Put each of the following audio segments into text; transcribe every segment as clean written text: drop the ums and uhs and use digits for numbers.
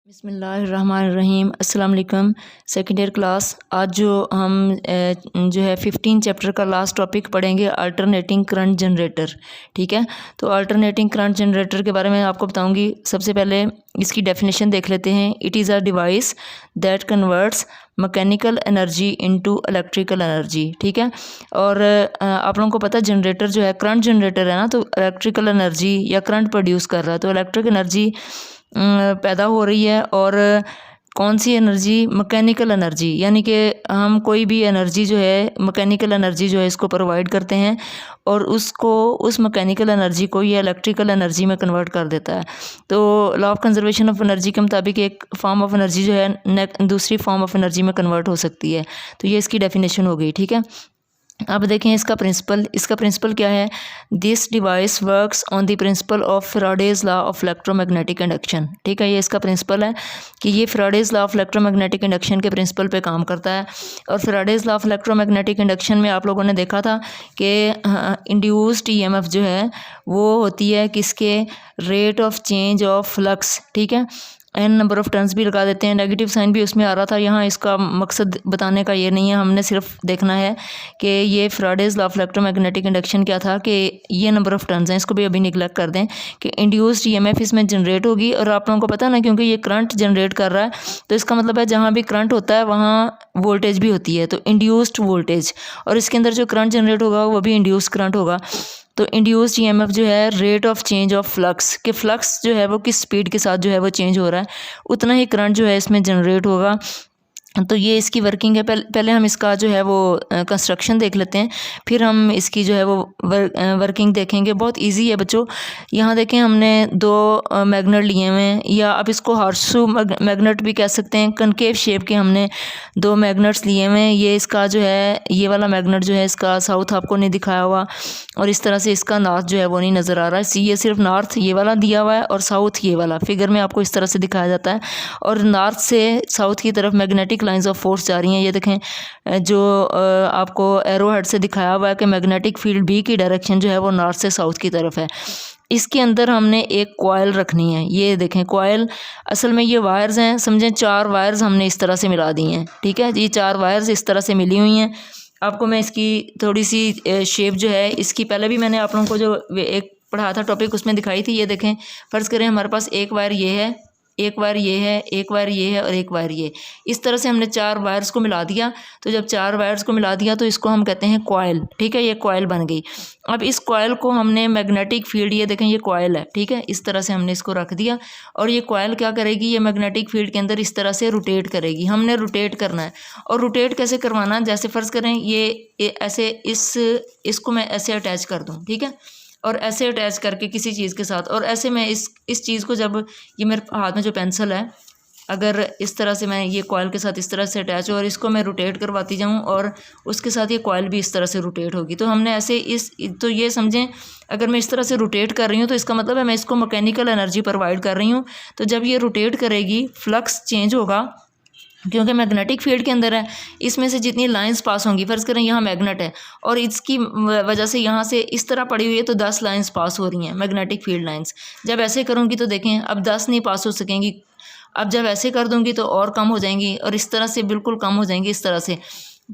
बिस्मिल्लाहिर्रहमानिर्रहीम। अस्सलाम वालेकुम। Second year class. आज जो है 15 चैप्टर का लास्ट टॉपिक पढ़ेंगे, अल्टरनेटिंग करंट जनरेटर। ठीक है, तो अल्टरनेटिंग करंट जनरेटर के बारे में आपको बताऊंगी। सबसे पहले इसकी डेफिनेशन देख लेते हैं। It is a device that converts mechanical energy into electrical energy. ठीक है, और आप लोगों को पता है जनरेटर जो है करंट जनरेटर है ना, तो इलेक्ट्रिकल एनर्जी या करंट प्रोड्यूस कर रहा है, तो इलेक्ट्रिक एनर्जी पैदा हो रही है। और कौन सी एनर्जी? मैकेनिकल एनर्जी, यानी कि हम कोई भी एनर्जी जो है मैकेनिकल एनर्जी जो है इसको प्रोवाइड करते हैं और उसको उस मैकेनिकल एनर्जी को ये इलेक्ट्रिकल एनर्जी में कन्वर्ट कर देता है। तो law of conservation of energy के मुताबिक एक फॉर्म ऑफ एनर्जी जो है दूसरी फॉर्म ऑफ एनर्जी में कन्वर्ट हो सकती है। तो ये इसकी डेफिनेशन हो गई। ठीक है, अब देखें इसका प्रिंसिपल क्या है। This device works on the principle of Faraday's law of electromagnetic induction. ठीक है, ये इसका प्रिंसिपल है कि ये Faraday's law of electromagnetic induction के प्रिंसिपल पे काम करता है। और Faraday's law of electromagnetic induction में आप लोगों ने देखा था कि इंड्यूस्ड ईएमएफ जो है वो होती है किसके? Rate of change of flux. ठीक है, एन नंबर ऑफ टर्न्स भी लगा देते हैं, नेगेटिव साइन भी उसमें आ रहा था। यहाँ इसका मकसद बताने का ये नहीं है, हमने सिर्फ देखना है कि ये Faraday's law of electromagnetic induction क्या था कि ये नंबर ऑफ टर्न्स हैं, इसको भी अभी निगलेक्ट कर दें कि इंड्यूस्ड ईएमएफ इसमें जनरेट होगी। और आप लोगों को पता है ना, क्योंकि ये करंट जनरेट कर रहा है तो इसका मतलब है जहाँ भी करंट होता है वहाँ वोल्टेज भी होती है, तो इंड्यूस्ड वोल्टेज, और इसके अंदर जो करंट जनरेट होगा वो भी इंड्यूस्ड करंट होगा। तो इंड्यूस्ड ईएमएफ जो है rate of change of flux, कि फ्लक्स जो है वो किस स्पीड के साथ जो है वो चेंज हो रहा है, उतना ही करंट जो है इसमें जनरेट होगा। तो ये इसकी वर्किंग है। पहले हम इसका जो है वो कंस्ट्रक्शन देख लेते हैं, फिर हम इसकी जो है वो वर्किंग देखेंगे। बहुत इजी है बच्चों। यहाँ देखें, हमने दो मैग्नेट लिए हुए हैं, या आप इसको हॉर्सशू मैग्नेट भी कह सकते हैं। कनकेव शेप के हमने दो मैग्नेट्स लिए हुए हैं। ये इसका जो है ये वाला मैग्नेट जो है इसका साउथ आपको नहीं दिखाया हुआ, और इस तरह से इसका नॉर्थ जो है वो नहीं नज़र आ रहा है। ये सिर्फ नॉर्थ ये वाला दिया हुआ है और साउथ ये वाला फिगर में आपको इस तरह से दिखाया जाता है। और नॉर्थ से साउथ की तरफ मैग्नेटिक लाइंस ऑफ फोर्स जा रही हैं। ये देखें, जो आपको एरो हेड से दिखाया हुआ है कि मैग्नेटिक फील्ड बी की डायरेक्शन जो है वो नॉर्थ से साउथ की तरफ है। इसके अंदर हमने एक कॉइल रखनी है। ये देखें कॉइल, असल में ये वायर्स हैं, समझें 4 वायर्स हमने इस तरह से मिला दी हैं। ठीक है, ये 4 वायर्स इस तरह से मिली हुई हैं। आपको मैं इसकी थोड़ी सी शेप जो है इसकी पहले भी मैंने आप लोगों को जो एक पढ़ाया था टॉपिक उसमें दिखाई थी। ये देखें, फ़र्ज़ करें हमारे पास एक वायर ये है, एक वायर ये है, एक वायर ये है और एक वायर ये। इस तरह से हमने 4 वायर्स को मिला दिया। तो जब 4 वायर्स को मिला दिया तो इसको हम कहते हैं कॉइल। ठीक है, ये कॉइल बन गई। अब इस कॉइल को हमने मैग्नेटिक फील्ड, ये देखें ये कॉइल है, ठीक है, इस तरह से हमने इसको रख दिया। और ये कॉइल क्या करेगी? ये मैग्नेटिक फील्ड के अंदर इस तरह से रोटेट करेगी। हमने रोटेट करना है। और रोटेट कैसे करवाना? जैसे फ़र्ज़ करें ये ऐसे इसको मैं ऐसे अटैच कर दूँ, ठीक है, और ऐसे अटैच करके किसी चीज़ के साथ, और ऐसे मैं इस चीज़ को, जब ये मेरे हाथ में जो पेंसिल है, अगर इस तरह से मैं ये कॉइल के साथ इस तरह से अटैच हो और इसको मैं रोटेट करवाती जाऊँ और उसके साथ ये कॉइल भी इस तरह से रोटेट होगी। तो हमने ऐसे तो ये समझें, अगर मैं इस तरह से रोटेट कर रही हूँ तो इसका मतलब है मैं इसको मैकेनिकल एनर्जी प्रोवाइड कर रही हूँ। तो जब ये रोटेट करेगी फ्लक्स चेंज होगा, क्योंकि मैग्नेटिक फील्ड के अंदर है। इसमें से जितनी लाइंस पास होंगी, फ़र्ज़ करें यहाँ मैग्नेट है और इसकी वजह से यहाँ से इस तरह पड़ी हुई है तो 10 लाइंस पास हो रही हैं, मैग्नेटिक फील्ड लाइंस। जब ऐसे करूँगी तो देखें अब 10 नहीं पास हो सकेंगी। अब जब ऐसे कर दूँगी तो और कम हो जाएंगी, और इस तरह से बिल्कुल कम हो जाएंगी, इस तरह से।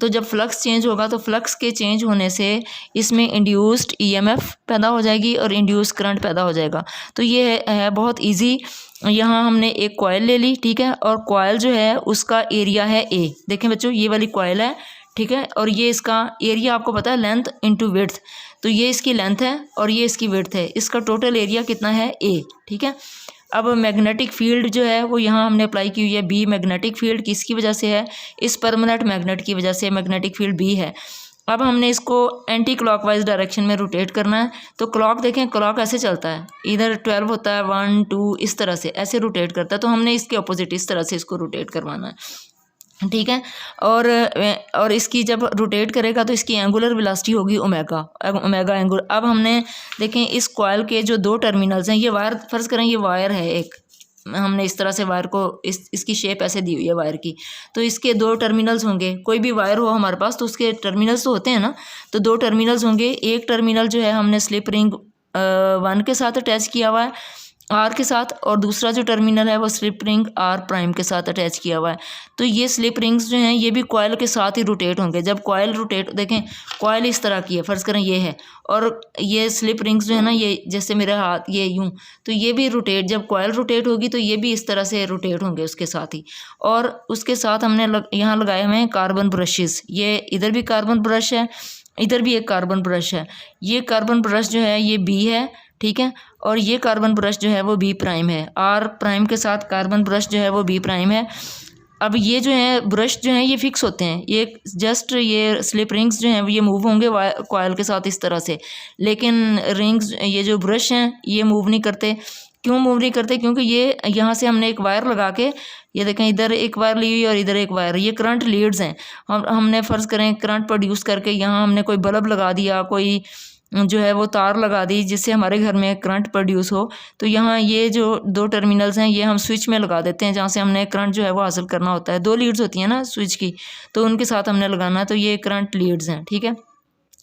तो जब फ्लक्स चेंज होगा तो फ्लक्स के चेंज होने से इसमें इंड्यूस्ड ईएमएफ पैदा हो जाएगी और इंड्यूस्ड करंट पैदा हो जाएगा। तो ये है बहुत इजी। यहाँ हमने एक कॉइल ले ली, ठीक है, और कॉइल जो है उसका एरिया है ए। देखें बच्चों, ये वाली कॉइल है, ठीक है, और ये इसका एरिया आपको पता है लेंथ इंटू विड्थ। तो ये इसकी लेंथ है और ये इसकी विड्थ है। इसका टोटल एरिया कितना है? ए। ठीक है, अब मैग्नेटिक फील्ड जो है वो यहाँ हमने अप्लाई की हुई है बी। मैग्नेटिक फील्ड किसकी वजह से है? इस परमानेंट मैग्नेट की वजह से मैग्नेटिक फील्ड बी है। अब हमने इसको एंटी क्लॉकवाइज डायरेक्शन में रोटेट करना है। तो क्लॉक देखें, क्लॉक ऐसे चलता है, इधर 12 होता है, 1 2 इस तरह से ऐसे रोटेट करता है। तो हमने इसके अपोजिट इस तरह से इसको रोटेट करवाना है, ठीक है। और इसकी जब रोटेट करेगा तो इसकी एंगुलर वेलोसिटी होगी ओमेगा एंगुलर। अब हमने देखें इस कॉइल के जो 2 टर्मिनल्स हैं, ये वायर, फ़र्ज़ करें ये वायर है एक, हमने इस तरह से वायर को इसकी शेप ऐसे दी हुई है वायर की। तो इसके 2 टर्मिनल्स होंगे। कोई भी वायर हो हमारे पास तो उसके टर्मिनल्स तो होते हैं ना, तो 2 टर्मिनल्स होंगे। एक टर्मिनल जो है हमने स्लिप रिंग 1 के साथ अटैच किया हुआ है आर के साथ, और दूसरा जो टर्मिनल है वो स्लिप रिंग आर प्राइम के साथ अटैच किया हुआ है। तो ये स्लिप रिंग्स जो हैं ये भी कॉयल के साथ ही रोटेट होंगे। जब कॉयल रोटेट, देखें कॉयल इस तरह की है, फ़र्ज़ करें ये है, और ये स्लिप रिंग्स जो है ना, ये जैसे मेरे हाथ ये यूँ, तो ये भी रोटेट, जब कॉयल रोटेट होगी तो ये भी इस तरह से रोटेट होंगे उसके साथ ही। और उसके साथ हमने यहाँ लगाए हुए हैं कार्बन ब्रशेज़। ये इधर भी कार्बन ब्रश है, इधर भी एक कार्बन ब्रश है। ये कार्बन ब्रश जो है ये बी है, ठीक है, और ये कार्बन ब्रश जो है वो बी प्राइम है। आर प्राइम के साथ कार्बन ब्रश जो है वो बी प्राइम है। अब ये जो है ब्रश जो है ये फिक्स होते हैं, ये जस्ट ये स्लिप रिंग्स जो हैं ये मूव होंगे कॉयल के साथ इस तरह से, लेकिन रिंग्स ये जो ब्रश हैं ये मूव नहीं करते। क्यों मूव नहीं करते? क्योंकि ये यहाँ से हमने एक वायर लगा के, ये देखें इधर एक वायर ली हुई और इधर एक वायर, ये करंट लीड्स हैं। हमने फ़र्ज़ करें करंट प्रोड्यूस करके यहाँ हमने कोई बल्ब लगा दिया, कोई जो है वो तार लगा दी जिससे हमारे घर में करंट प्रोड्यूस हो, तो यहाँ ये जो दो टर्मिनल्स हैं ये हम स्विच में लगा देते हैं, जहाँ से हमने करंट जो है वो हासिल करना होता है। दो लीड्स होती हैं ना स्विच की, तो उनके साथ हमने लगाना है, तो ये करंट लीड्स हैं, ठीक है।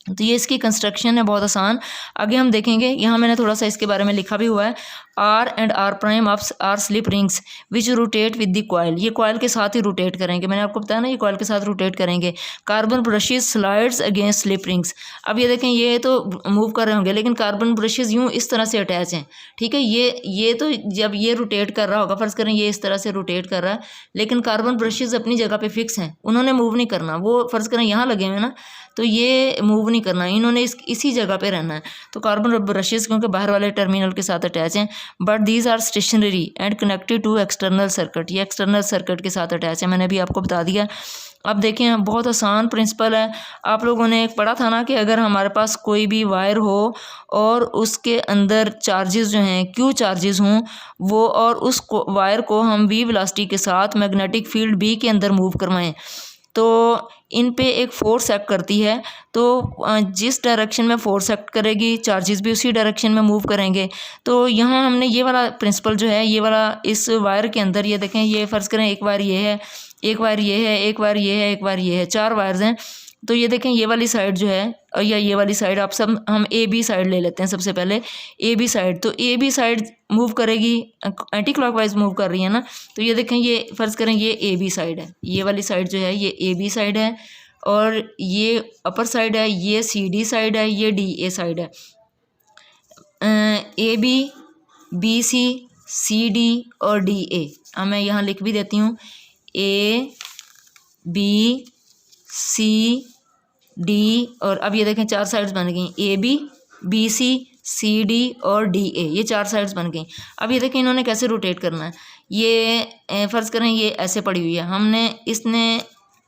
तो ये इसकी कंस्ट्रक्शन है बहुत आसान। आगे हम देखेंगे, यहाँ मैंने थोड़ा सा इसके बारे में लिखा भी हुआ है। R and R prime are slip rings which rotate with the coil, ये कॉयल के साथ ही रोटेट करेंगे। मैंने आपको बताया ना ये कॉयल के साथ रोटेट करेंगे। Carbon brushes slides against slip rings, अब ये देखें ये तो मूव कर रहे होंगे लेकिन कार्बन ब्रशेज यूँ इस तरह से अटैच हैं, ठीक है। ये तो जब ये रोटेट कर रहा होगा, फ़र्ज़ करें ये इस तरह से रोटेट कर रहा है, लेकिन कार्बन ब्रशेज अपनी जगह पे फिक्स हैं, उन्होंने मूव नहीं करना। वो फ़र्ज़ करें यहाँ लगे हुए हैं ना, तो ये मूव नहीं करना, इन्होंने इसी जगह पे रहना है। तो कार्बन ब्रशेज क्योंकि बाहर वाले टर्मिनल के साथ अटैच हैं, but these are stationary and connected to external circuit, ये एक्सटर्नल सर्किट के साथ अटैच है, मैंने भी आपको बता दिया। अब देखें बहुत आसान प्रिंसिपल है। आप लोगों ने एक पढ़ा था ना कि अगर हमारे पास कोई भी वायर हो और उसके अंदर चार्जेस जो हैं क्यू चार्जेस हों वो, और उस वायर को हम वी वेलोसिटी के साथ मैग्नेटिक फील्ड बी के अंदर मूव करवाएं, तो इन पे एक फोर्स एक्ट करती है। तो जिस डायरेक्शन में फोर्स एक्ट करेगी चार्जेस भी उसी डायरेक्शन में मूव करेंगे। तो यहाँ हमने ये वाला प्रिंसिपल जो है ये वाला इस वायर के अंदर, ये देखें ये फ़र्ज़ करें एक वायर ये है, एक वायर ये है, एक वायर ये है, एक वायर ये है, 4 वायर्स हैं। तो ये देखें ये वाली साइड जो है या ये वाली साइड, आप सब हम ए बी साइड ले लेते हैं सबसे पहले, ए बी साइड। तो ए बी साइड मूव करेगी, एंटी क्लॉकवाइज मूव कर रही है ना, तो ये देखें ये फ़र्ज़ करें ये ए बी साइड है, ये वाली साइड जो है ये ए बी साइड है, और ये अपर साइड है, ये सी डी साइड है, ये डी ए साइड है। ए बी सी डी और डी ए, अब मैं यहाँ लिख भी देती हूँ, ए बी सी डी, और अब ये देखें 4 साइड्स बन गई, ए बी सी डी और डी ए, ये 4 साइड्स बन गई। अब ये देखें इन्होंने कैसे रोटेट करना है। ये फ़र्ज़ करें ये ऐसे पड़ी हुई है, हमने इसने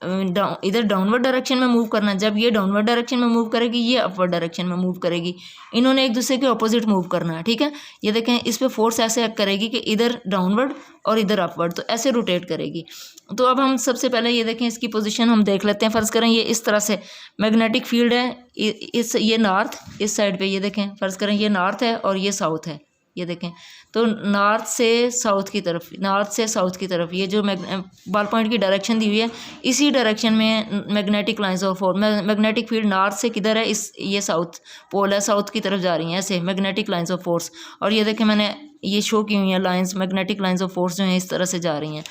इधर डाउनवर्ड डायरेक्शन में मूव करना है। जब ये डाउनवर्ड डायरेक्शन में मूव करेगी ये अपवर्ड डायरेक्शन में मूव करेगी, इन्होंने एक दूसरे के ऑपोजिट मूव करना है, ठीक है। ये देखें इस पर फोर्स ऐसे एक्ट करेगी कि इधर डाउनवर्ड और इधर अपवर्ड, तो ऐसे रोटेट करेगी। तो अब हम सबसे पहले ये देखें इसकी पोजीशन हम देख लेते हैं। फ़र्ज़ करें ये इस तरह से मैग्नेटिक फील्ड है, ये नॉर्थ इस साइड पे, ये देखें फ़र्ज़ करें ये नॉर्थ है और ये साउथ है, ये देखें। तो नॉर्थ से साउथ की तरफ, नॉर्थ से साउथ की तरफ ये जो बॉल पॉइंट की डायरेक्शन दी हुई है इसी डायरेक्शन में magnetic lines of force, magnetic field north से किधर है, ये साउथ पोल है, साउथ की तरफ जा रही हैं ऐसे मैग्नेटिक लाइंस ऑफ फोर्स। और ये देखें मैंने ये शो की हुई है lines, magnetic lines of force जो हैं इस तरह से जा रही हैं।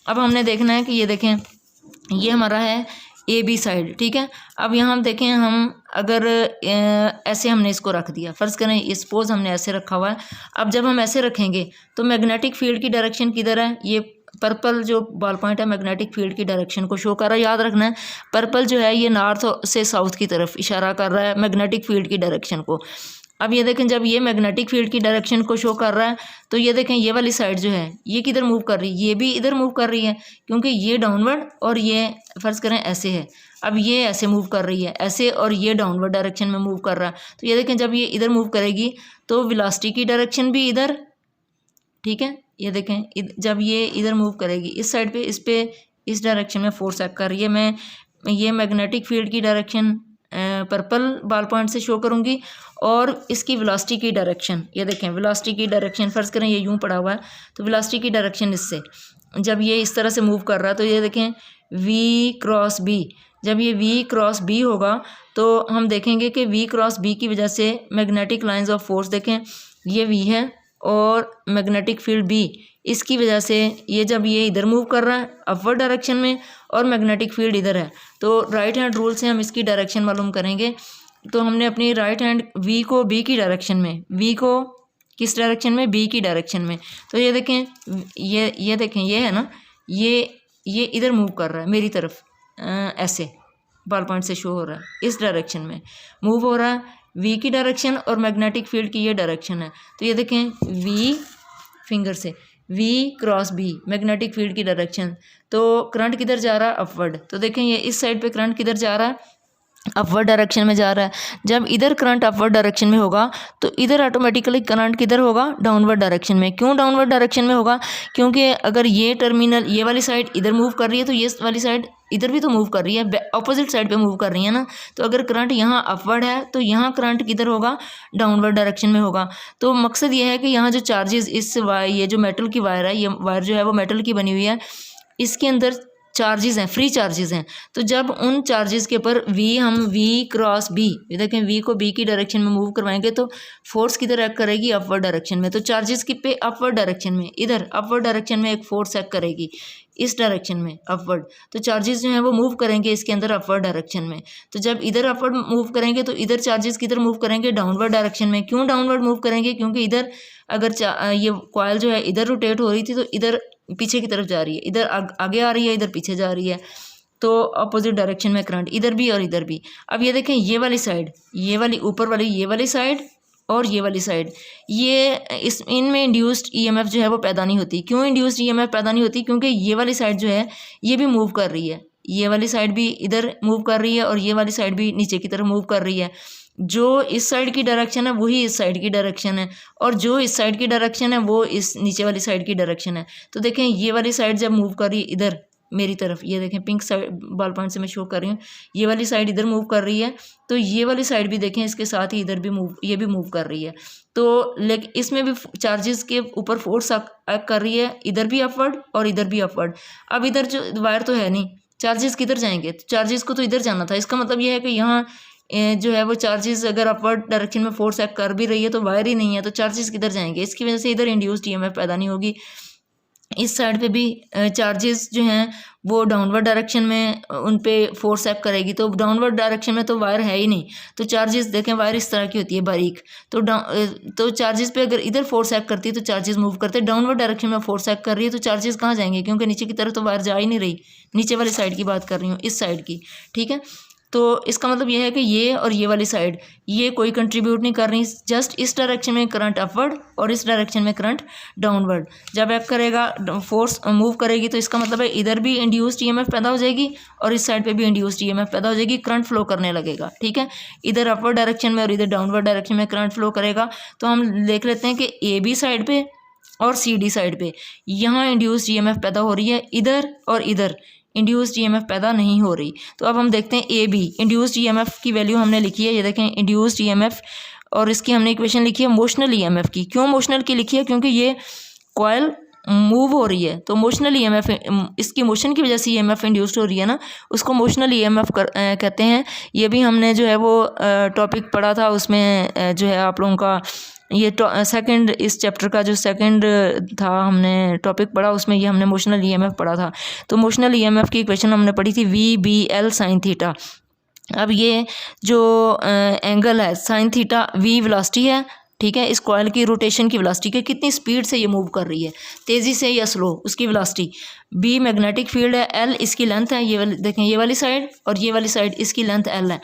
अब हमने देखना है कि ये देखें ये हमारा है ए बी साइड, ठीक है। अब यहाँ हम देखें, हम अगर ऐसे हमने इसको रख दिया, फ़र्ज़ करें सपोज़ हमने ऐसे रखा हुआ है। अब जब हम ऐसे रखेंगे तो मैग्नेटिक फील्ड की डायरेक्शन किधर है, ये पर्पल जो बॉल पॉइंट है मैग्नेटिक फील्ड की डायरेक्शन को शो कर रहा है। याद रखना है पर्पल जो है ये नॉर्थ से साउथ की तरफ इशारा कर रहा है मैग्नेटिक फील्ड की डायरेक्शन को। अब ये देखें जब ये मैग्नेटिक फील्ड की डायरेक्शन को शो कर रहा है तो ये देखें ये वाली साइड जो है ये किधर मूव कर रही है, ये भी इधर मूव कर रही है, क्योंकि ये डाउनवर्ड और ये फ़र्ज़ करें ऐसे है। अब ये ऐसे मूव कर रही है ऐसे, और ये डाउनवर्ड डायरेक्शन में मूव कर रहा है। तो ये देखें जब ये इधर मूव करेगी तो वेलोसिटी की डायरेक्शन भी इधर, ठीक है। ये देखें जब ये इधर मूव करेगी इस साइड पे, इस डायरेक्शन में फोर्स एक्ट कर रही है। मैं ये मैग्नेटिक फील्ड की डायरेक्शन पर्पल बॉल पॉइंट से शो करूँगी, और इसकी वेलोसिटी की डायरेक्शन, ये देखें वेलोसिटी की डायरेक्शन फ़र्ज़ करें ये यूँ पड़ा हुआ है, तो वेलोसिटी की डायरेक्शन इससे जब ये इस तरह से मूव कर रहा है तो ये देखें वी क्रॉस बी, जब ये वी क्रॉस बी होगा तो हम देखेंगे कि वी क्रॉस बी की वजह से मैग्नेटिक लाइंस ऑफ फोर्स देखें ये वी है और मैग्नेटिक फील्ड बी, इसकी वजह से ये जब ये इधर मूव कर रहा है अपवर्ड डायरेक्शन में और मैग्नेटिक फील्ड इधर है, तो राइट हैंड रूल से हम इसकी डायरेक्शन मालूम करेंगे। तो हमने अपनी राइट हैंड वी को बी की डायरेक्शन में, वी को किस डायरेक्शन में, बी की डायरेक्शन में, तो ये देखें, ये देखें, ये है ना, ये इधर मूव कर रहा है मेरी तरफ, ऐसे बॉल पॉइंट से शो हो रहा है, इस डायरेक्शन में मूव हो रहा है, वी की डायरेक्शन और मैग्नेटिक फील्ड की ये डायरेक्शन है। तो ये देखें, वी फिंगर से V cross B magnetic field की डायरेक्शन, तो करंट किधर जा रहा है, अपवर्ड। तो देखें ये इस साइड पे करंट किधर जा रहा है, अपवर्ड डायरेक्शन में जा रहा है। जब इधर करंट अपवर्ड डायरेक्शन में होगा तो इधर ऑटोमेटिकली करंट किधर होगा, डाउनवर्ड डायरेक्शन में। क्यों डाउनवर्ड डायरेक्शन में होगा, क्योंकि अगर ये टर्मिनल, ये वाली साइड इधर मूव कर रही है तो ये वाली साइड इधर भी तो मूव कर रही है, अपोजिट साइड पे मूव कर रही है ना। तो अगर करंट यहाँ अपवर्ड है तो यहाँ करंट किधर होगा, डाउनवर्ड डायरेक्शन में होगा। तो मकसद ये है कि यहाँ जो चार्जेस इस ये जो मेटल की वायर है, ये वायर जो है वो मेटल की बनी हुई है, इसके अंदर चार्जेस हैं, फ्री चार्जेस हैं। तो जब उन चार्जेस के ऊपर हम वी क्रॉस बी, देखें वी को बी की डायरेक्शन में मूव करवाएंगे तो फोर्स किधर एक्ट करेगी, अपवर्ड डायरेक्शन में। तो चार्जेस की पे अपवर्ड डायरेक्शन में, इधर अपवर्ड डायरेक्शन में एक फोर्स एक्ट करेगी, इस डायरेक्शन में अपवर्ड। तो चार्जेस जो हैं वो मूव करेंगे इसके अंदर अपवर्ड डायरेक्शन में। तो जब इधर अपवर्ड मूव करेंगे तो इधर चार्जेस किधर मूव करेंगे, डाउनवर्ड डायरेक्शन में। क्यों डाउनवर्ड मूव करेंगे, क्योंकि इधर अगर ये कॉइल जो है इधर रोटेट हो रही थी तो इधर पीछे की तरफ जा रही है, इधर आगे आ रही है, इधर पीछे जा रही है, तो अपोजिट डायरेक्शन में करंट इधर भी और इधर भी। अब ये देखें, ये वाली साइड, ये वाली ऊपर वाली ये वाली साइड और ये वाली साइड, ये इनमें इंड्यूस्ड ईएमएफ जो है वो पैदा नहीं होती। क्यों इंड्यूस्ड ईएमएफ पैदा नहीं होती, क्योंकि ये वाली साइड जो है ये भी मूव कर रही है, ये वाली साइड भी इधर मूव कर रही है और ये वाली साइड भी नीचे की तरफ मूव कर रही है। जो इस साइड की डायरेक्शन है वही इस साइड की डायरेक्शन है, और जो इस साइड की डायरेक्शन है वो इस नीचे वाली साइड की डायरेक्शन है। तो देखें, ये वाली साइड जब मूव कर रही है इधर मेरी तरफ, ये देखें पिंक साइड बॉल पॉइंट से मैं शो कर रही हूँ, ये वाली साइड इधर मूव कर रही है, तो ये वाली साइड भी देखें इसके साथ ही इधर भी मूव, ये भी मूव कर रही है। तो लेकिन इसमें भी चार्जेस के ऊपर फोर्स एक्ट कर रही है, इधर भी अपवर्ड और इधर भी अपवर्ड। अब इधर जो वायर तो है नहीं, चार्जेस किधर जाएंगे, तो चार्जेस को तो इधर जाना था। इसका मतलब ये है कि यहाँ जो है वो चार्जेस अगर अपवर्ड डायरेक्शन में फोर्स एक्ट कर भी रही है तो वायर ही नहीं है, तो चार्जेस किधर जाएंगे, इसकी वजह से इधर इंड्यूस्ड ईएमएफ पैदा नहीं होगी। इस साइड पे भी चार्जेस जो हैं वो डाउनवर्ड डायरेक्शन में उन पे फोर्स एक्ट करेगी, तो डाउनवर्ड डायरेक्शन में तो वायर है ही नहीं, तो चार्जेस देखें वायर इस तरह की होती है बारीक, तो चार्जेस पे अगर इधर फोर्स एक्ट करती है तो चार्जेस मूव करते हैं, डाउनवर्ड डायरेक्शन में फोर्स एक्ट कर रही है तो चार्जेस कहाँ जाएंगे, क्योंकि नीचे की तरफ तो वायर जा ही नहीं रही, नीचे वाली साइड की बात कर रही हूँ, इस साइड की, ठीक है। तो इसका मतलब ये है कि ये और ये वाली साइड ये कोई कंट्रीब्यूट नहीं कर रही, जस्ट इस डायरेक्शन में करंट अपवर्ड और इस डायरेक्शन में करंट डाउनवर्ड। जब एक्ट करेगा, फोर्स मूव करेगी, तो इसका मतलब है इधर भी इंड्यूस्ड ईएमएफ पैदा हो जाएगी और इस साइड पे भी इंड्यूस्ड ईएमएफ पैदा हो जाएगी, करंट फ्लो करने लगेगा, ठीक है। इधर अपवर्ड डायरेक्शन में और इधर डाउनवर्ड डायरेक्शन में करंट फ्लो करेगा। तो हम देख लेते हैं कि ए बी साइड पे और सी डी साइड पे यहाँ इंड्यूस्ड ईएमएफ पैदा हो रही है, इधर और इधर इंड्यूस्ड ईएमएफ पैदा नहीं हो रही। तो अब हम देखते हैं ए बी, इंड्यूस्ड ईएमएफ की वैल्यू हमने लिखी है, ये देखें इंड्यूस्ड ईएमएफ, और इसकी हमने इक्वेशन लिखी है मोशनल ईएमएफ की। क्यों मोशनल की लिखी है, क्योंकि ये कॉइल मूव हो रही है, तो मोशनल ईएमएफ, इसकी मोशन की वजह से ईएमएफ इंड्यूस्ड हो रही है ना, उसको मोशनल ईएमएफ कहते हैं। ये भी हमने जो है वो टॉपिक पढ़ा था, उसमें जो है आप लोगों का ये सेकंड, इस चैप्टर का जो सेकंड था हमने टॉपिक पढ़ा, उसमें ये हमने मोशनल ईएमएफ पढ़ा था। तो मोशनल ईएमएफ की इक्वेशन हमने पढ़ी थी V B L sine theta. अब ये जो एंगल है साइन थीटा, वी वेलोसिटी है, ठीक है, इस कॉइल की रोटेशन की वेलोसिटी के कितनी स्पीड से ये मूव कर रही है, तेज़ी से या स्लो, उसकी वेलोसिटी। बी मैग्नेटिक फील्ड है, एल इसकी लेंथ है, ये देखें ये वाली साइड और ये वाली साइड इसकी लेंथ एल है,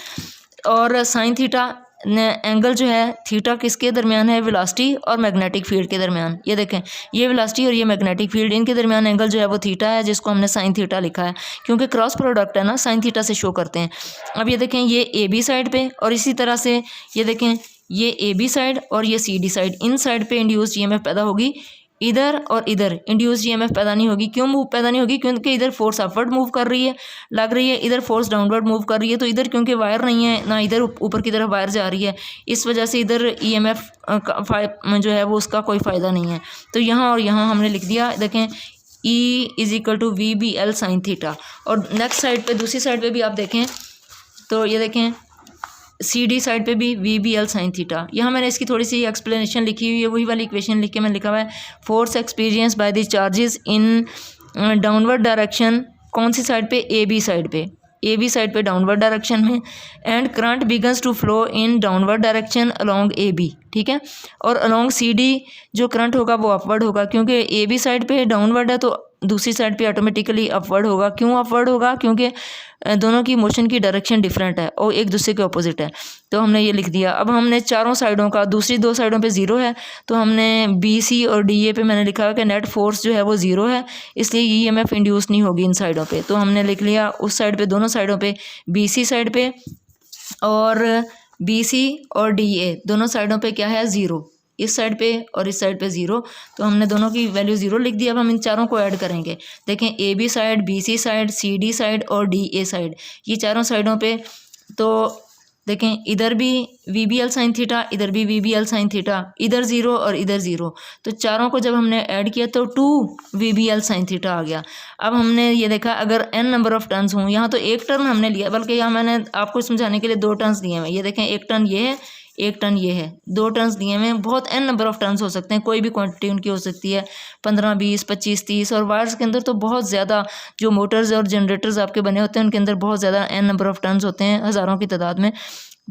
और साइन थीटा एंगल जो है थीटा किसके दरमियान है, वेलोसिटी और मैग्नेटिक फील्ड के दरमियान। ये देखें ये वेलोसिटी और ये मैग्नेटिक फील्ड, इनके दरमियान एंगल जो है वो थीटा है, जिसको हमने साइन थीटा लिखा है, क्योंकि क्रॉस प्रोडक्ट है ना, साइन थीटा से शो करते हैं। अब ये देखें ये ए बी साइड पे, और इसी तरह से ये देखें ये ए बी साइड और ये सी डी साइड, इन साइड पे इंड्यूस्ड ईएमएफ पैदा होगी, इधर और इधर इंड्यूस्ड ईएमएफ पैदा नहीं होगी। क्यों मूव पैदा नहीं होगी, क्योंकि इधर फोर्स अपवर्ड मूव कर रही है, लग रही है, इधर फोर्स डाउनवर्ड मूव कर रही है। तो इधर क्योंकि वायर नहीं है ना, इधर ऊपर की तरफ वायर जा रही है, इस वजह से इधर ईएमएफ जो है वो उसका कोई फ़ायदा नहीं है। तो यहाँ और यहाँ हमने लिख दिया, देखें E = V B L sine theta. और नेक्स्ट साइड पे, दूसरी साइड पे भी आप देखें तो ये देखें सी डी साइड पे भी V B L sine theta. यहाँ मैंने इसकी थोड़ी सी एक्सप्लेनेशन लिखी हुई है, वही वाली इक्वेशन लिख के मैंने लिखा हुआ है force experience by the charges in downward direction, कौन सी साइड पे, ए बी साइड पे, ए बी साइड पे डाउनवर्ड डायरेक्शन में, and current begins to flow in downward direction along A B, ठीक है। और अलोंग सी डी जो करंट होगा वो अपवर्ड होगा, क्योंकि ए बी साइड पे डाउनवर्ड है तो दूसरी साइड पे ऑटोमेटिकली अपवर्ड होगा। क्यों अपवर्ड होगा? क्योंकि दोनों की मोशन की डायरेक्शन डिफरेंट है और एक दूसरे के ऑपोजिट है, तो हमने ये लिख दिया। अब हमने चारों साइडों का, दूसरी दो साइडों पे ज़ीरो है, तो हमने बी सी और डी ए पे मैंने लिखा है कि नेट फोर्स जो है वो ज़ीरो है, इसलिए ईएमएफ इंड्यूस नहीं होगी इन साइडों पे। तो हमने लिख लिया उस साइड पे, दोनों साइडों पे, बी सी साइड पे और बी सी और डी ए दोनों साइडों पे क्या है, ज़ीरो, इस साइड पे और इस साइड पे ज़ीरो। तो हमने दोनों की वैल्यू ज़ीरो लिख दिया। अब हम इन चारों को ऐड करेंगे। देखें A B side, B C side, C D side और डी ए साइड, ये चारों साइडों पे, तो देखें इधर भी V B L sine theta, इधर भी V B L sine theta, इधर ज़ीरो और इधर ज़ीरो, तो चारों को जब हमने ऐड किया तो 2 V B L sine theta आ गया। अब हमने ये देखा अगर n नंबर ऑफ़ टर्न्स हों, यहाँ तो एक टर्न हमने लिया, बल्कि यहाँ मैंने आपको समझाने के लिए 2 टर्न्स दिए हैं। ये देखें एक टर्न ये है, एक टर्न ये है, 2 टर्न्स दिए हुए हैं। बहुत n नंबर ऑफ़ टर्न्स हो सकते हैं, कोई भी क्वांटिटी उनकी हो सकती है, 15, 20, 25, 30। और वायर्स के अंदर तो बहुत ज़्यादा जो मोटर्स और जनरेटर्स आपके बने होते हैं उनके अंदर बहुत ज़्यादा n नंबर ऑफ़ टर्न्स होते हैं, हज़ारों की तादाद में।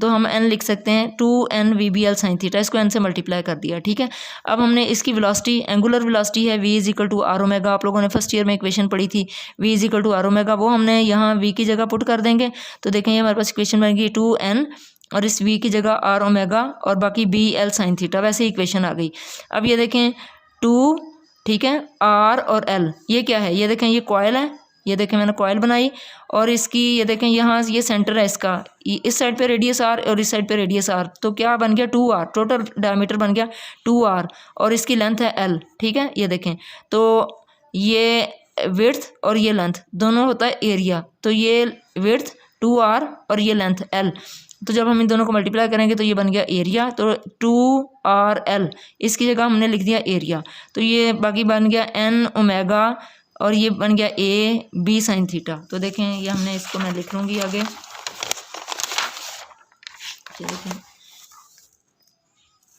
तो हम n लिख सकते हैं 2n V B L sine theta, इसको n से मल्टीप्लाई कर दिया, ठीक है। अब हमने इसकी वेलोसिटी, एंगुलर वेलोसिटी है v is equal to R omega, आप लोगों ने फर्स्ट ईयर में इक्वेशन पढ़ी थी v is equal to R omega, वो हमने यहाँ v की जगह पुट कर देंगे। तो देखें ये हमारे पास इक्वेशन बनेगी 2n और इस v की जगह आर ओमेगा और बाकी बी एल साइन थीटा, वैसे ही इक्वेशन आ गई। अब ये देखें 2, ठीक है, आर और एल, ये क्या है, ये देखें ये कॉयल है, ये देखें मैंने कॉयल बनाई और इसकी ये देखें यहाँ ये सेंटर है इसका, इस साइड पे रेडियस आर और इस साइड पे रेडियस आर, तो क्या बन गया 2r, टोटल डायमीटर बन गया 2r और इसकी लेंथ है l, ठीक है। ये देखें तो ये विड्थ और ये लेंथ दोनों होता है एरिया, तो ये विड्थ 2r और ये लेंथ l, तो जब हम इन दोनों को मल्टीप्लाई करेंगे तो ये बन गया एरिया, तो 2rl इसकी जगह हमने लिख दिया एरिया, तो ये बाकी बन गया n ओमेगा और ये बन गया ए बी साइन थीटा। तो देखें ये हमने इसको मैं लिख लूँगी आगे,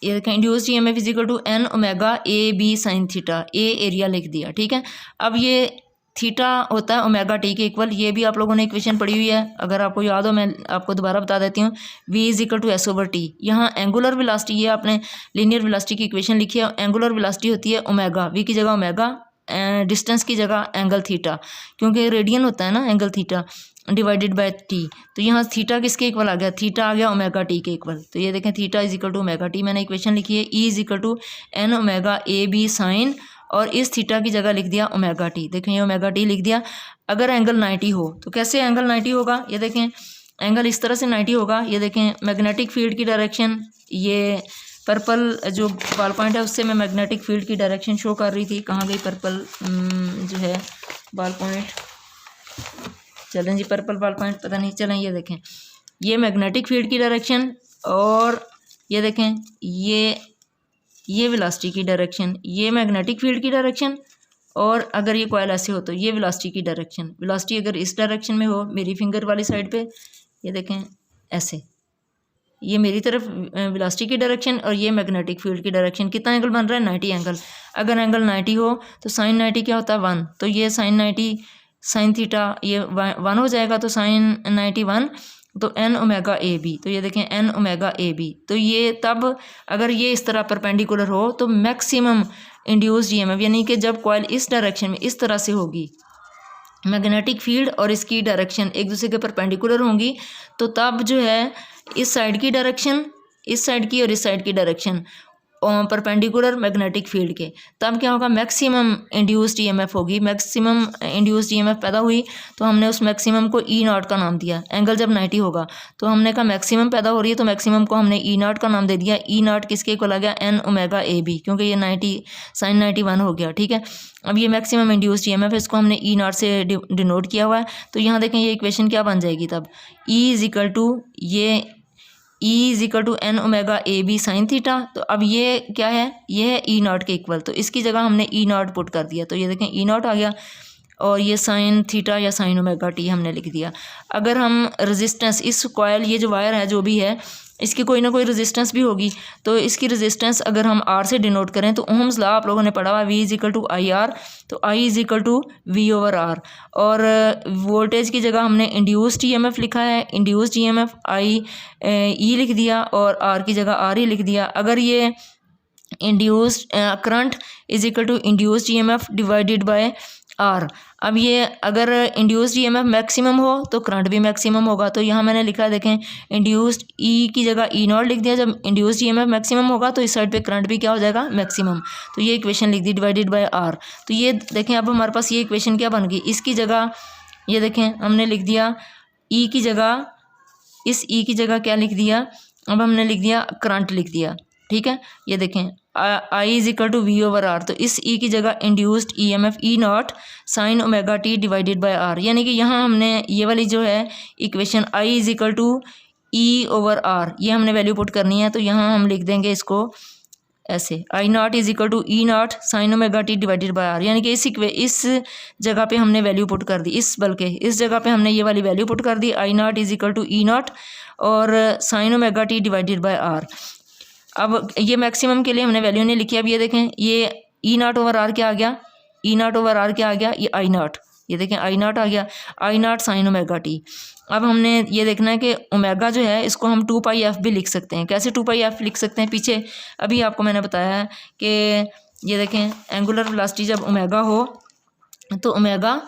ये देखें induced EMF is equal to N omega A B sine theta, A area लिख दिया, ठीक है। अब ये थीटा होता है ओमेगा टी के इक्वल, ये भी आप लोगों ने इक्वेशन पढ़ी हुई है, अगर आपको याद हो मैं आपको दोबारा बता देती हूँ। v is equal to S over T, यहाँ एंगुलर वेलोसिटी, ये आपने लीनियर वेलोसिटी की इक्वेशन लिखी है, एंगुलर वेलोसिटी होती है ओमेगा, v की जगह ओमेगा, डिस्टेंस की जगह एंगल थीटा, क्योंकि रेडियन होता है ना angle theta, divided by T. तो यहाँ थीटा किसके इक्वल आ गया, थीटा आ गया ओमेगा टी के इक्वल। तो ये देखें theta is equal to omega T, मैंने इक्वेशन लिखी है E is equal to N omega A B sine और इस थीटा की जगह लिख दिया ओमेगा टी। देखें ये ओमेगा टी लिख दिया। अगर एंगल 90 हो तो कैसे एंगल 90 होगा, ये देखें एंगल इस तरह से 90 होगा। ये देखें मैग्नेटिक फील्ड की डायरेक्शन, ये पर्पल जो बॉल पॉइंट है उससे मैं मैग्नेटिक फील्ड की डायरेक्शन शो कर रही थी, कहाँ गई पर्पल जो है बॉल पॉइंट, चलें जी पर्पल बॉल पॉइंट पता नहीं, चलें ये देखें ये मैग्नेटिक फील्ड की डायरेक्शन और ये देखें ये वेलोसिटी की डायरेक्शन, ये मैग्नेटिक फील्ड की डायरेक्शन, और अगर ये कॉइल ऐसे हो तो ये वेलोसिटी की डायरेक्शन। वेलोसिटी अगर इस डायरेक्शन में हो मेरी फिंगर वाली साइड पे, ये देखें ऐसे, ये मेरी तरफ वेलोसिटी की डायरेक्शन और ये मैग्नेटिक फील्ड की डायरेक्शन। कितना एंगल बन रहा है, 90 एंगल। अगर एंगल 90 हो तो साइन 90 क्या होता है 1, तो ये साइन 90 साइन थीटा ये 1 हो जाएगा, तो साइन 90 1, तो एन ओमेगा ए बी, तो ये देखें एन ओमेगा ए बी। तो ये तब अगर ये इस तरह परपेंडिकुलर हो तो मैक्सिमम इंड्यूस्ड ईएमएफ, यानी कि जब कॉइल इस डायरेक्शन में इस तरह से होगी, मैग्नेटिक फील्ड और इसकी डायरेक्शन एक दूसरे के परपेंडिकुलर होंगी, तो तब जो है इस साइड की डायरेक्शन, इस साइड की और इस साइड की डायरेक्शन परपेंडिकुलर मैग्नेटिक फील्ड के, तब क्या होगा मैक्सिमम इंड्यूस्ड ईएमएफ होगी। मैक्सिमम इंड्यूस्ड ईएमएफ पैदा हुई तो हमने उस मैक्सिमम को ई नॉट का नाम दिया। एंगल जब 90 होगा तो हमने कहा मैक्सिमम पैदा हो रही है, तो मैक्सिमम को हमने ई नॉट का नाम दे दिया। ई नॉट किसके इक्वल आ गया, एन ओमेगा ए बी, क्योंकि ये 90 साइन 91 हो गया, ठीक है। अब ये मैक्सिमम इंड्यूस्ड ईएमएफ, इसको हमने ई नॉट से डिनोट किया हुआ है। तो यहाँ देखें ये इक्वेशन क्या बन जाएगी तब, ई इज इक्वल टू ये E is equal to N omega A B sine theta. तो अब ये क्या है, ये है ई नॉट के इक्वल, तो इसकी जगह हमने ई नॉट पुट कर दिया, तो ये देखें ई नॉट आ गया। और ये साइन थीटा या साइन ओमेगा टी हमने लिख दिया। अगर हम रेजिस्टेंस, इस कॉयल, ये जो वायर है जो भी है, इसकी कोई ना कोई रेजिस्टेंस भी होगी, तो इसकी रेजिस्टेंस अगर हम आर से डिनोट करें तो ओम्स लॉ आप लोगों ने पढ़ा हुआ, V is equal to I R, तो I is equal to V over R. और वोल्टेज की जगह हमने इंड्यूस्ड ईएमएफ लिखा है, इंड्यूस्ड ईएमएफ आई ई लिख दिया और आर की जगह आर ही लिख दिया। अगर ये induced current is equal to induced EMF divided by R. अब ये अगर इंड्यूस्ड ईएमएफ मैक्सिमम हो तो करंट भी मैक्सिमम होगा, तो यहाँ मैंने लिखा है, देखें, इंड्यूस्ड ई की जगह ई नॉट लिख दिया। जब इंड्यूस्ड ईएमएफ मैक्सिमम होगा तो इस साइड पे करंट भी क्या हो जाएगा, मैक्सिमम। तो ये इक्वेशन लिख दी, डिवाइडेड बाय आर। तो ये देखें, अब हमारे पास ये इक्वेशन क्या बन गई, इसकी जगह ये देखें हमने लिख दिया ई की जगह, इस ई की जगह क्या लिख दिया, अब हमने लिख दिया करंट लिख दिया, ठीक है। ये देखें I is equal to V over R, तो इस ई की जगह induced E M F E naught sine omega T divided by R, यानी कि यहाँ हमने ये वाली जो है equation I is equal to E over R, ये हमने वैल्यू पुट करनी है। तो यहाँ हम लिख देंगे इसको ऐसे, I naught is equal to E naught sine omega T divided by R, यानी कि इस जगह पे हमने वैल्यू पुट कर दी, इस जगह पे हमने ये वाली वैल्यू पुट कर दी, I naught is equal to E naught और sine omega T divided by R. अब ये मैक्सिमम के लिए हमने वैल्यू नहीं लिखी। अब ये देखें, ये ई नॉट ओवर आर क्या आ गया, ई नॉट ओवर आर क्या आ गया, ये आई नॉट, ये देखें आई नॉट आ गया, आई नॉट साइन ओमेगा टी। अब हमने ये देखना है कि ओमेगा जो है इसको हम 2 पाई एफ भी लिख सकते हैं। कैसे 2 पाई एफ लिख सकते हैं, पीछे अभी आपको मैंने बताया है कि ये देखें एंगुलर वेलोसिटी जब ओमेगा हो तो ओमेगा,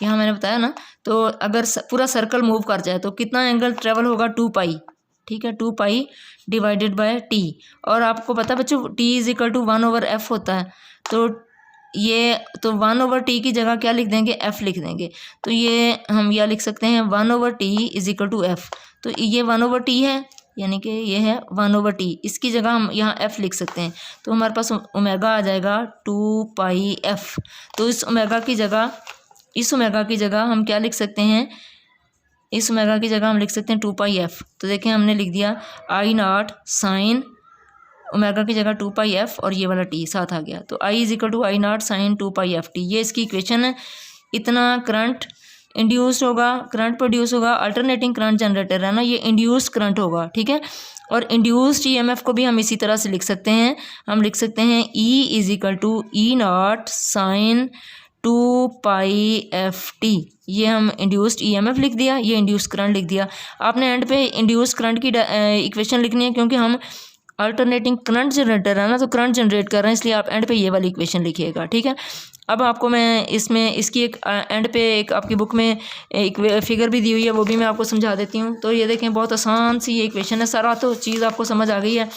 यहाँ मैंने बताया ना, तो अगर पूरा सर्कल मूव कर जाए तो कितना एंगल ट्रेवल होगा, 2 पाई, ठीक है, 2 पाई डिवाइडेड बाय टी। और आपको पता है बच्चों T is equal to 1 over F होता है, तो ये तो 1 ओवर टी की जगह क्या लिख देंगे, एफ लिख देंगे। तो ये हम यह लिख सकते हैं 1 over T is equal to F, तो ये 1 ओवर टी है, यानी कि ये है 1 ओवर टी, इसकी जगह हम यहाँ एफ लिख सकते हैं। तो हमारे पास ओमेगा आ जाएगा 2 पाई एफ। तो इस ओमेगा की जगह हम क्या लिख सकते हैं, इस ओमेगा की जगह हम लिख सकते हैं 2 पाई एफ। तो देखें हमने लिख दिया आई नॉट साइन ओमेगा की जगह 2 पाई एफ और ये वाला टी साथ आ गया, तो I is equal to I naught sine 2 pi F T, ये इसकी इक्वेशन है। इतना करंट इंड्यूस्ड होगा, करंट प्रोड्यूस होगा, अल्टरनेटिंग करंट जनरेटर है ना, ये इंड्यूस्ड करंट होगा, ठीक है। और इंड्यूस्ड ईएमएफ को भी हम इसी तरह से लिख सकते हैं, हम लिख सकते हैं E is equal to E naught sine 2 pi F T, ये हम इंड्यूस्ड ईएमएफ लिख दिया, ये इंड्यूस्ड करंट लिख दिया। आपने एंड पे इंड्यूस्ड करंट की इक्वेशन लिखनी है, क्योंकि हम अल्टरनेटिंग करंट जनरेटर है ना, तो करंट जनरेट कर रहे हैं, इसलिए आप एंड पे ये वाली इक्वेशन लिखिएगा, ठीक है। अब आपको मैं इसकी एक एंड पे एक आपकी बुक में एक फिगर भी दी हुई है, वो भी मैं आपको समझा देती हूँ। तो ये देखें बहुत आसान सी ये इक्वेशन है, सारा तो चीज़ आपको समझ आ गई है।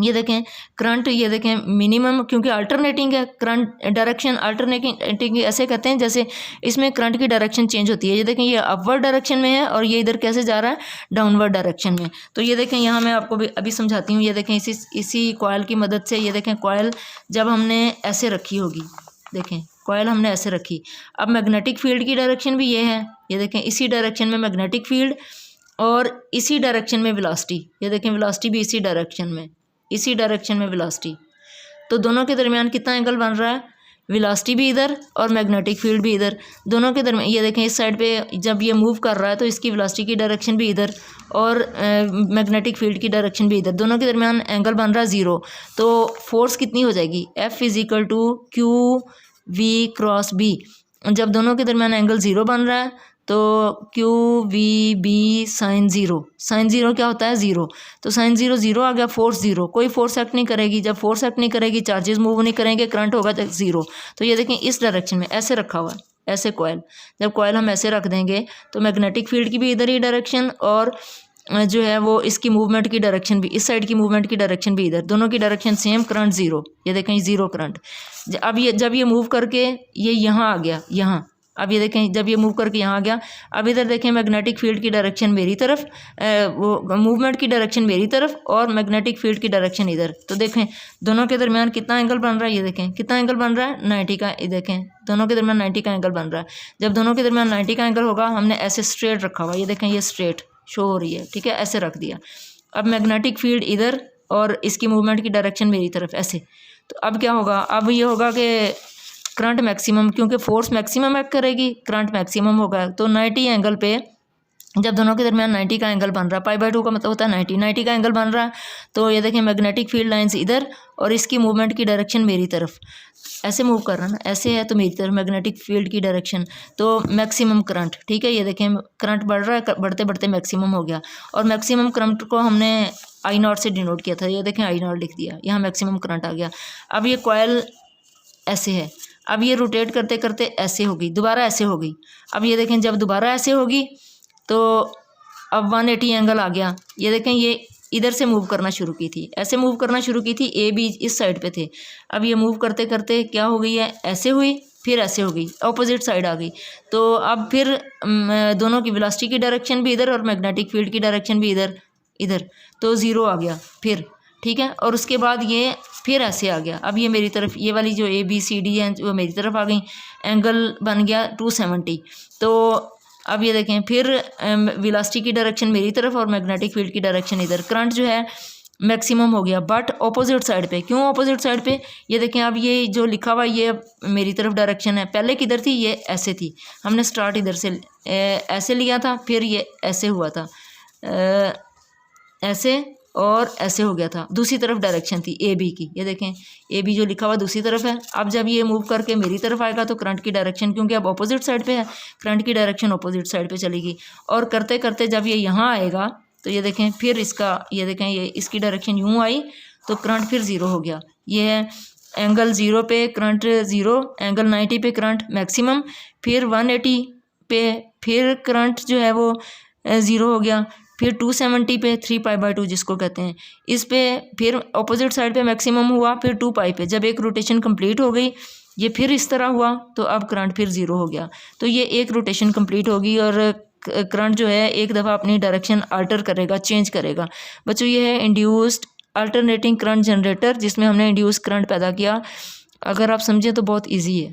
ये देखें करंट, ये देखें मिनिमम, क्योंकि अल्टरनेटिंग है, करंट डायरेक्शन अल्टरनेटिंग ऐसे कहते हैं जैसे इसमें करंट की डायरेक्शन चेंज होती है। ये देखें ये अपवर्ड डायरेक्शन में है और ये इधर कैसे जा रहा है, डाउनवर्ड डायरेक्शन में। तो ये देखें यहाँ मैं आपको अभी समझाती हूँ। ये देखें इसी कॉयल की मदद से, ये देखें कॉयल जब हमने ऐसे रखी होगी, देखें कॉयल हमने ऐसे रखी, अब मैग्नेटिक फील्ड की डायरेक्शन भी ये है, ये देखें इसी डायरेक्शन में मैग्नेटिक फील्ड और इसी डायरेक्शन में वेलोसिटी, ये देखें वेलोसिटी भी इसी डायरेक्शन में वेलोसिटी। तो दोनों के दरमियान कितना एंगल बन रहा है, वेलोसिटी भी इधर और मैग्नेटिक फील्ड भी इधर, दोनों के दरमियान। ये देखें इस साइड पे जब ये मूव कर रहा है तो इसकी वेलोसिटी की डायरेक्शन भी इधर और मैग्नेटिक फील्ड की डायरेक्शन भी इधर, दोनों के दरमियान एंगल बन रहा है 0। तो फोर्स कितनी हो जाएगी, F is equal to Q V cross B. जब दोनों के दरमियान एंगल 0 बन रहा है तो क्यू वी बी साइन 0 क्या होता है 0, तो साइन 0 आ गया, फोर्स 0, कोई फोर्स एक्ट नहीं करेगी। जब फोर्स एक्ट नहीं करेगी चार्जेस मूव नहीं करेंगे, करंट होगा 0। तो ये देखें इस डायरेक्शन में ऐसे रखा हुआ है, ऐसे कॉयल, जब कॉयल हम ऐसे रख देंगे तो मैग्नेटिक फील्ड की भी इधर ही डायरेक्शन और जो है वो इसकी मूवमेंट की डायरेक्शन भी, इस साइड की मूवमेंट की डायरेक्शन भी इधर, दोनों की डायरेक्शन सेम, करंट 0। ये देखें 0 करंट। अब ये जब ये मूव करके ये यहाँ आ गया, यहाँ, अब ये देखें जब ये मूव करके यहाँ आ गया, अब इधर देखें मैग्नेटिक फील्ड की डायरेक्शन मेरी तरफ, वो मूवमेंट की डायरेक्शन मेरी तरफ और मैग्नेटिक फील्ड की डायरेक्शन इधर। तो देखें दोनों के दरमियान कितना एंगल बन रहा है, ये देखें कितना एंगल बन रहा है 90 का, ये देखें दोनों के दरमियान 90 का एंगल बन रहा है। जब दोनों के दरमियान 90 का एंगल होगा, हमने ऐसे स्ट्रेट रखा हुआ, ये देखें ये स्ट्रेट शो हो रही है, ठीक है, ऐसे रख दिया। अब मैग्नेटिक फील्ड इधर और इसकी मूवमेंट की डायरेक्शन मेरी तरफ ऐसे। तो अब क्या होगा, अब ये होगा कि करंट मैक्सिमम, क्योंकि फोर्स मैक्सिमम एक्ट करेगी, करंट मैक्सिमम होगा। तो 90 एंगल पे जब दोनों के दरमियान 90 का एंगल बन रहा है, पाई/2 का मतलब होता है 90 का एंगल बन रहा है। तो ये देखें मैग्नेटिक फील्ड लाइंस इधर और इसकी मूवमेंट की डायरेक्शन मेरी तरफ, ऐसे मूव कर रहा है ना, ऐसे है तो मेरी तरफ मैग्नेटिक फील्ड की डायरेक्शन, तो मैक्सिमम करंट, ठीक है। ये देखें करंट बढ़ रहा है, बढ़ते बढ़ते मैक्सिमम हो गया। और मैक्सिमम करंट को हमने I0 से डिनोट किया था, ये देखें I0 लिख दिया, यहाँ मैक्सिमम करंट आ गया। अब ये कॉयल ऐसे है, अब ये रोटेट करते करते ऐसे होगी, दोबारा ऐसे होगी। अब ये देखें जब दोबारा ऐसे होगी तो अब 180 एंगल आ गया। ये देखें ये इधर से मूव करना शुरू की थी, ऐसे मूव करना शुरू की थी, ए बी इस साइड पे थे। अब ये मूव करते करते क्या हो गई है, ऐसे हुई, फिर ऐसे हो गई, अपोजिट साइड आ गई। तो अब फिर दोनों की वेलोसिटी की डायरेक्शन भी इधर और मैग्नेटिक फील्ड की डायरेक्शन भी इधर इधर, तो ज़ीरो आ गया फिर, ठीक है। और उसके बाद ये फिर ऐसे आ गया। अब ये मेरी तरफ, ये वाली जो ABCD है वो मेरी तरफ आ गई, एंगल बन गया 270। तो अब ये देखें फिर वेलोसिटी की डायरेक्शन मेरी तरफ और मैग्नेटिक फील्ड की डायरेक्शन इधर। करंट जो है मैक्सिमम हो गया बट ऑपोजिट साइड पे। क्यों ऑपोजिट साइड पे, ये देखें अब ये जो लिखा हुआ ये अब मेरी तरफ डायरेक्शन है, पहले किधर थी, ये ऐसे थी, हमने स्टार्ट इधर से ऐसे लिया था, फिर ये ऐसे हुआ था, ऐसे और ऐसे हो गया था। दूसरी तरफ डायरेक्शन थी AB की, ये देखें AB जो लिखा हुआ दूसरी तरफ है। अब जब ये मूव करके मेरी तरफ आएगा तो करंट की डायरेक्शन, क्योंकि अब अपोजिट साइड पे है, करंट की डायरेक्शन अपोजिट साइड पे चलेगी। और करते करते जब ये यहाँ आएगा तो ये देखें फिर इसका, ये देखें ये इसकी डायरेक्शन यूँ आई तो करंट फिर ज़ीरो हो गया। ये है एंगल 0 पे करंट 0, एंगल 90 पे करंट मैक्सिमम, फिर 180 पे फिर करंट जो है वो 0 हो गया, फिर 270 पे 3π/2 जिसको कहते हैं, इस पे फिर अपोजिट साइड पे मैक्सिमम हुआ, फिर 2π पे जब एक रोटेशन कंप्लीट हो गई ये फिर इस तरह हुआ तो अब करंट फिर 0 हो गया। तो ये एक रोटेशन कंप्लीट होगी और करंट जो है एक दफ़ा अपनी डायरेक्शन अल्टर करेगा, चेंज करेगा। बच्चों ये है इंड्यूस्ड अल्टरनेटिंग करंट जनरेटर, जिसमें हमने इंड्यूस करंट पैदा किया। अगर आप समझें तो बहुत ईजी है।